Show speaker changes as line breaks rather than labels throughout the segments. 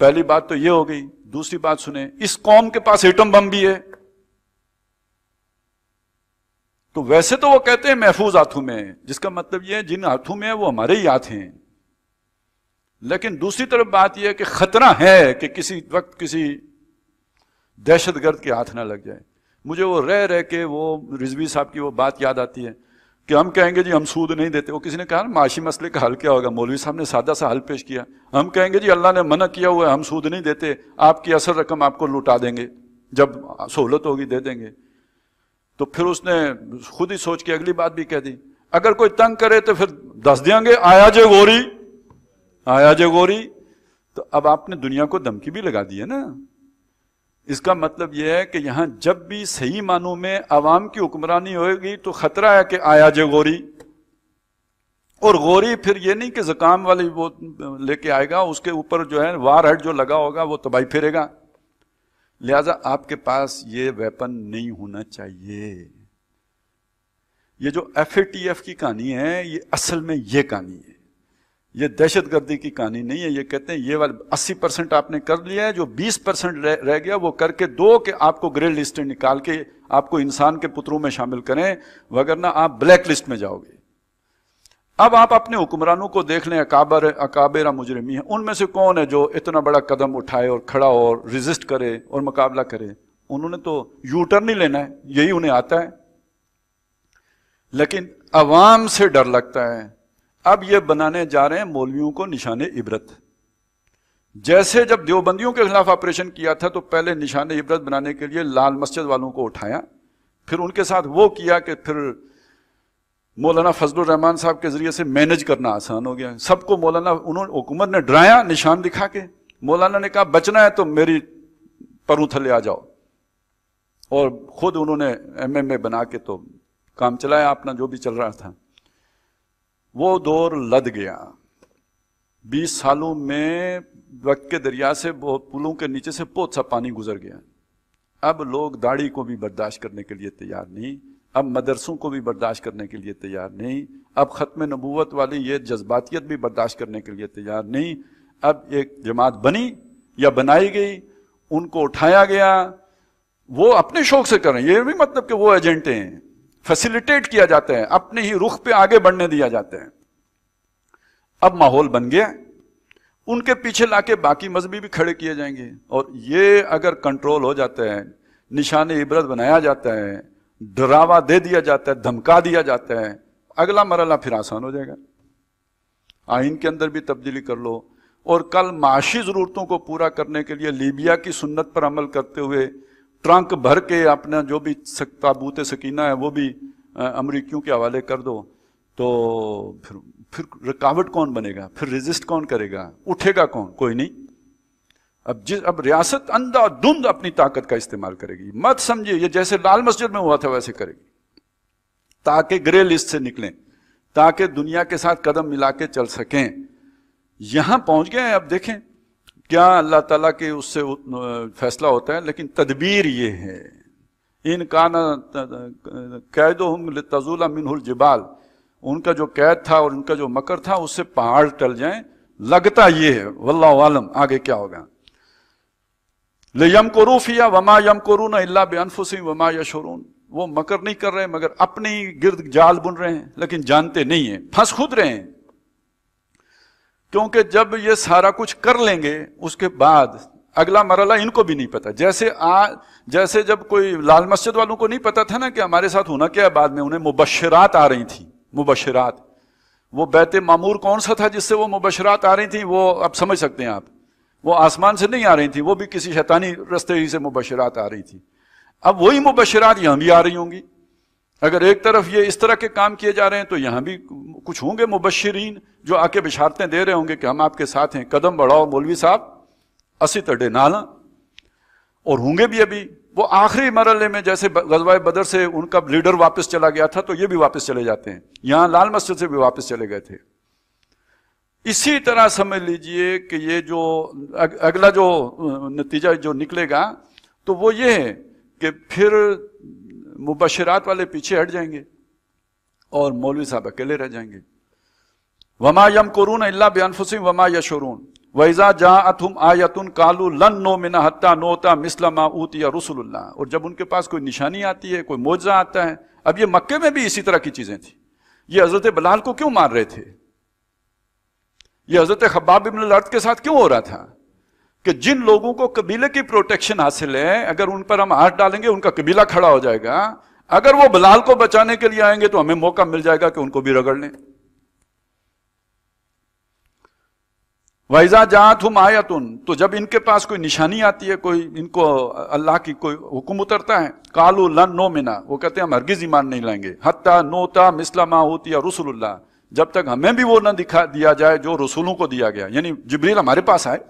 پہلی بات تو یہ ہو گئی. دوسری بات سنیں, اس قوم کے پاس ایٹم بم بھی ہے, تو ویسے تو وہ کہتے ہیں محفوظ ہاتھوں میں ہے, جس کا مطلب یہ ہے جن ہاتھوں میں ہے وہ ہمارے ہی ہاتھ ہیں. لیکن دوسری طرف بات یہ ہے کہ خطرہ ہے کہ کسی وقت کسی دہشت گرد کے ہاتھ نہ لگ جائے. مجھے وہ رہ کے وہ رضوی صاحب کی وہ بات یاد آتی ہے کہ ہم کہیں گے جی ہم سود نہیں دیتے. وہ کسی نے کہا نا معاشی مسئلے کا حل کیا ہوگا, مولوی صاحب نے سادہ سا حل پیش کیا. ہم کہیں گے جی اللہ نے منع کیا ہوا ہے, ہم سود نہیں دیتے, آپ کی اصل رقم آپ کو لوٹا دیں گے, جب سہولت ہوگی دے دیں گے. تو پھر اس نے خود ہی سوچ کے اگلی بات بھی کہہ دی, اگر کوئی تنگ کرے تو پھر دس دیں گے آیا جے گوری, آیا جے گوری. تو اب آپ نے دنیا کو دھمکی بھی لگا دی ہے نا. اس کا مطلب یہ ہے کہ یہاں جب بھی صحیح معنوں میں عوام کی حکمرانی ہوئے گی تو خطرہ ہے کہ آیا جے گوری. اور غوری پھر یہ نہیں کہ زکام والی وہ لے کے آئے گا, اس کے اوپر جو ہے وار ہیڈ جو لگا ہوگا وہ تباہی پھیرے گا. لہذا آپ کے پاس یہ ویپن نہیں ہونا چاہیے. یہ جو FATF کی کہانی ہے یہ اصل میں یہ کہانی ہے, یہ دہشت گردی کی کہانی نہیں ہے. یہ کہتے ہیں یہ والا 80% آپ نے کر لیا ہے, جو 20% رہ گیا وہ کر کے دو کہ آپ کو گرے لسٹ نکال کے آپ کو انسان کے پتروں میں شامل کریں, وگرنہ آپ بلیک لسٹ میں جاؤ گے. اب آپ اپنے حکمرانوں کو دیکھ لیں, اکابر مجرمی ہیں, ان میں سے کون ہے جو اتنا بڑا قدم اٹھائے اور کھڑا ہو اور ریزسٹ کرے اور مقابلہ کرے. انہوں نے تو یو ٹرن نہیں لینا ہے, یہی انہیں آتا ہے. لیکن عوام سے ڈر لگتا ہے. اب یہ بنانے جا رہے ہیں مولویوں کو نشان عبرت. جیسے جب دیوبندیوں کے خلاف آپریشن کیا تھا تو پہلے نشان عبرت بنانے کے لیے لال مسجد والوں کو اٹھایا, پھر ان کے ساتھ وہ کیا کہ پھر مولانا فضل الرحمان صاحب کے ذریعے سے مینج کرنا آسان ہو گیا. سب کو مولانا حکومت نے ڈرایا نشان دکھا کے. مولانا نے کہا بچنا ہے تو میری پروں تھلے آ جاؤ, اور خود انہوں نے MMA بنا کے تو کام چلایا اپنا جو بھی چل رہا تھا. وہ دور لد گیا. 20 سالوں میں وقت کے دریا سے پلوں کے نیچے سے بہت سا پانی گزر گیا. اب لوگ داڑھی کو بھی برداشت کرنے کے لیے تیار نہیں, اب مدرسوں کو بھی برداشت کرنے کے لیے تیار نہیں, اب ختم نبوت والی یہ جذباتیت بھی برداشت کرنے کے لیے تیار نہیں. اب ایک جماعت بنی یا بنائی گئی, ان کو اٹھایا گیا, وہ اپنے شوق سے کر رہے ہیں. یہ بھی مطلب کہ وہ ایجنٹیں ہیں, فیسیلیٹیٹ کیا جاتا ہے, اپنے ہی رخ پہ آگے بڑھنے دیا جاتا ہے. اب ماحول بن گیا, ان کے پیچھے لا کے باقی مذہبی بھی کھڑے کیے جائیں گے. اور یہ اگر کنٹرول ہو جاتا ہے, نشان عبرت بنایا جاتا ہے, ڈراوا دے دیا جاتا ہے, دھمکا دیا جاتا ہے, اگلا مرحلہ پھر آسان ہو جائے گا. آئین کے اندر بھی تبدیلی کر لو, اور کل معاشی ضرورتوں کو پورا کرنے کے لیے لیبیا کی سنت پر عمل کرتے ہوئے ٹرنک بھر کے اپنا جو بھی تابوت سکینہ ہے وہ بھی امریکیوں کے حوالے کر دو, تو پھر رکاوٹ کون بنے گا, پھر ریزسٹ کون کرے گا, اٹھے گا کون, کوئی نہیں. اب ریاست اندھا دھند اپنی طاقت کا استعمال کرے گی. مت سمجھے یہ جیسے لال مسجد میں ہوا تھا ویسے کرے گی, تاکہ گرے لسٹ سے نکلیں, تاکہ دنیا کے ساتھ قدم ملا کے چل سکیں. یہاں پہنچ گئے ہیں. اب دیکھیں کیا اللہ تعالیٰ کے اس سے فیصلہ ہوتا ہے, لیکن تدبیر یہ ہے, ان کان قیدہم لتزول منہ الجبال, ان کا جو قید تھا اور ان کا جو مکر تھا اس سے پہاڑ ٹل جائیں. لگتا یہ ہے, واللہ عالم آگے کیا ہوگا. لِيَمْكُرُوا فِيهَا وَمَا يَمْكُرُونَ إِلَّا بِأَنفُسِهِمْ وَمَا يَشْعُرُونَ. وہ مکر نہیں کر رہے مگر اپنے گرد جال بن رہے ہیں, لیکن جانتے نہیں ہیں, پھنس خود رہے ہیں. کیونکہ جب یہ سارا کچھ کر لیں گے اس کے بعد اگلا مرحلہ ان کو بھی نہیں پتا. جیسے جب کوئی لال مسجد والوں کو نہیں پتا تھا نا کہ ہمارے ساتھ ہونا کیا ہے, بعد میں انہیں مبشرات آ رہی تھیں. مبشرات, وہ بیت معمور کون سا تھا جس سے وہ مبشرات آ رہی تھیں, وہ اب سمجھ سکتے ہیں آپ. وہ آسمان سے نہیں آ رہی تھیں, وہ بھی کسی شیطانی رستے ہی سے مبشرات آ رہی تھیں. اب وہی مبشرات یہاں بھی آ رہی ہوں گی. اگر ایک طرف یہ اس طرح کے کام کیے جا رہے ہیں تو یہاں بھی کچھ ہوں گے مبشرین جو آ کے بشارتیں دے رہے ہوں گے کہ ہم آپ کے ساتھ ہیں, قدم بڑھاؤ مولوی صاحب, اسی تڈے نالا. اور ہوں گے بھی ابھی. وہ آخری مرحلے میں جیسے غزوہ بدر سے ان کا لیڈر واپس چلا گیا تھا تو یہ بھی واپس چلے جاتے ہیں, یہاں لال مسجد سے بھی واپس چلے گئے تھے. اسی طرح سمجھ لیجئے کہ یہ جو اگلا جو نتیجہ جو نکلے گا تو وہ یہ ہے کہ پھر مبشرات والے پیچھے ہٹ جائیں گے اور مولوی صاحب اکیلے رہ جائیں گے. وما یمکرون الا بانفسہم وما یشعرون. وَإِذَا جَاءَتْهُمْ آیَةٌ قَالُوا لَن نُؤْمِنَ حَتَّىٰ نُؤْتَىٰ مِثْلَ مَا أُوتِیَ رُسُلُ اللَّهِ، اور جب ان کے پاس کوئی نشانی آتی ہے، کوئی معجزہ آتا ہے. اب یہ مکے میں بھی اسی طرح کی چیزیں تھیں. یہ حضرت بلال کو کیوں مار رہے تھے؟ یہ حضرت خباب بن الارت کے ساتھ کیوں ہو رہا تھا؟ کہ جن لوگوں کو قبیلے کی پروٹیکشن حاصل ہے، اگر ان پر ہم ہاتھ ڈالیں گے ان کا قبیلہ کھڑا ہو جائے گا. اگر وہ بلال کو بچانے کے لیے آئیں گے تو ہمیں موقع مل جائے گا کہ ان کو بھی رگڑ لیں. وَإِذَا جَاءَتْهُمْ آیَةٌ، تو جب ان کے پاس کوئی نشانی آتی ہے، کوئی ان کو اللہ کی کوئی حکم اترتا ہے، قَالُوا لَن نُؤْمِنَ، وہ کہتے ہیں ہم ہرگز ایمان نہیں لائیں گے، حَتَّىٰ نُؤْتَىٰ مِثْلَ مَا أُوتِیَ رُسُلُ اللَّهِ، جب تک ہمیں بھی وہ نہ دکھا دیا جائے جو رسولوں کو دیا گیا. یعنی جبریل ہمارے پاس آئے،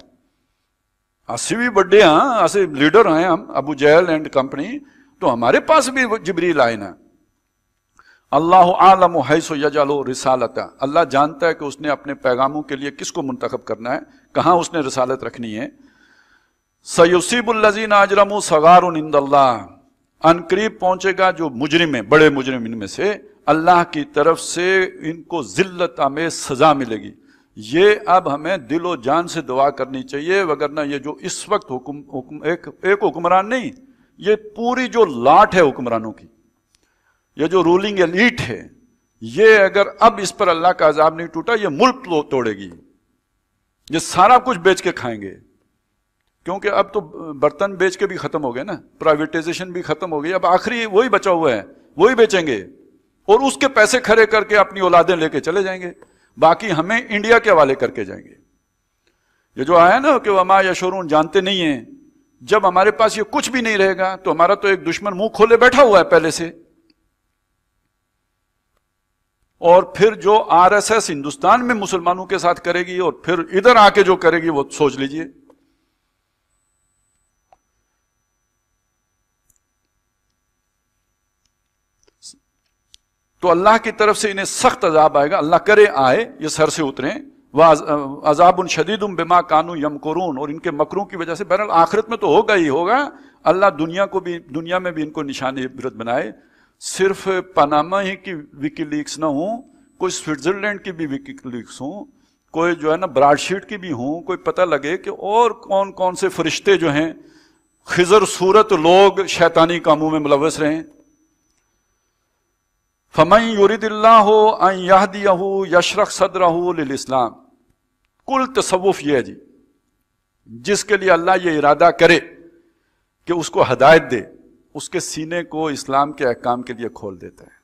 اسی بھی بڑے ہیں، ایسے لیڈر ہیں ہم، ابو جہل اینڈ کمپنی، تو ہمارے پاس بھی جبریل آئے نا. اللہ عالم حیث یجعل رسالتہ، اللہ جانتا ہے کہ اس نے اپنے پیغاموں کے لیے کس کو منتخب کرنا ہے، کہاں اس نے رسالت رکھنی ہے. سیصیب الذین اجرموا صغار عند اللہ، ان قریب پہنچے گا جو مجرم ہیں، بڑے مجرم ان میں سے، اللہ کی طرف سے ان کو ذلت آمیز سزا ملے گی. یہ اب ہمیں دل و جان سے دعا کرنی چاہیے، وگرنہ یہ جو اس وقت ایک حکمران نہیں، یہ پوری جو لاٹ ہے حکمرانوں کی، یہ جو رولنگ ایلیٹ ہے، یہ اگر اب اس پر اللہ کا عذاب نہیں ٹوٹا، یہ ملک توڑے گی، یہ سارا کچھ بیچ کے کھائیں گے. کیونکہ اب تو برتن بیچ کے بھی ختم ہو گئے نا، پرائیویٹائزیشن بھی ختم ہو گئی، اب آخری وہی بچا ہوا ہے، وہی بیچیں گے اور اس کے پیسے کھڑے کر کے اپنی اولادیں لے کے چلے جائیں گے، باقی ہمیں انڈیا کے حوالے کر کے جائیں گے. یہ جو آیا نا کہ وما یشعرون، جانتے نہیں ہیں، جب ہمارے پاس یہ کچھ بھی نہیں رہے گا تو ہمارا تو ایک دشمن منہ کھولے بیٹھا ہوا ہے پہلے سے. اور پھر جو آر ایس ایس ہندوستان میں مسلمانوں کے ساتھ کرے گی اور پھر ادھر آ کے جو کرے گی وہ سوچ لیجئے. تو اللہ کی طرف سے انہیں سخت عذاب آئے گا، اللہ کرے آئے، یہ سر سے اتریں. وَعَذَابٌ شَدِيدٌ بِمَا كَانُوا يَمْكُرُونَ، اور ان کے مکروں کی وجہ سے. بہرحال آخرت میں تو ہوگا ہی ہوگا، اللہ دنیا میں بھی ان کو نشان عبرت بنائے. صرف پاناما ہی کی وکی لیکس نہ ہوں، کوئی سوئٹزرلینڈ کی بھی وکی لیکس ہوں، کوئی جو ہے نا براڈ شیٹ کی بھی ہوں، کوئی پتہ لگے کہ اور کون کون سے فرشتے جو ہیں خضر صورت لوگ شیطانی کاموں میں ملوث رہیں. فَمَن يُرِدِ اللَّهُ أَن يَهْدِيَهُ يَشْرَحْ صَدْرَهُ لِلْإِسْلَامِ. کل تصوف یہ ہے جی، جس کے لیے اللہ یہ ارادہ کرے کہ اس کو ہدایت دے، اس کے سینے کو اسلام کے احکام کے لیے کھول دیتا ہے.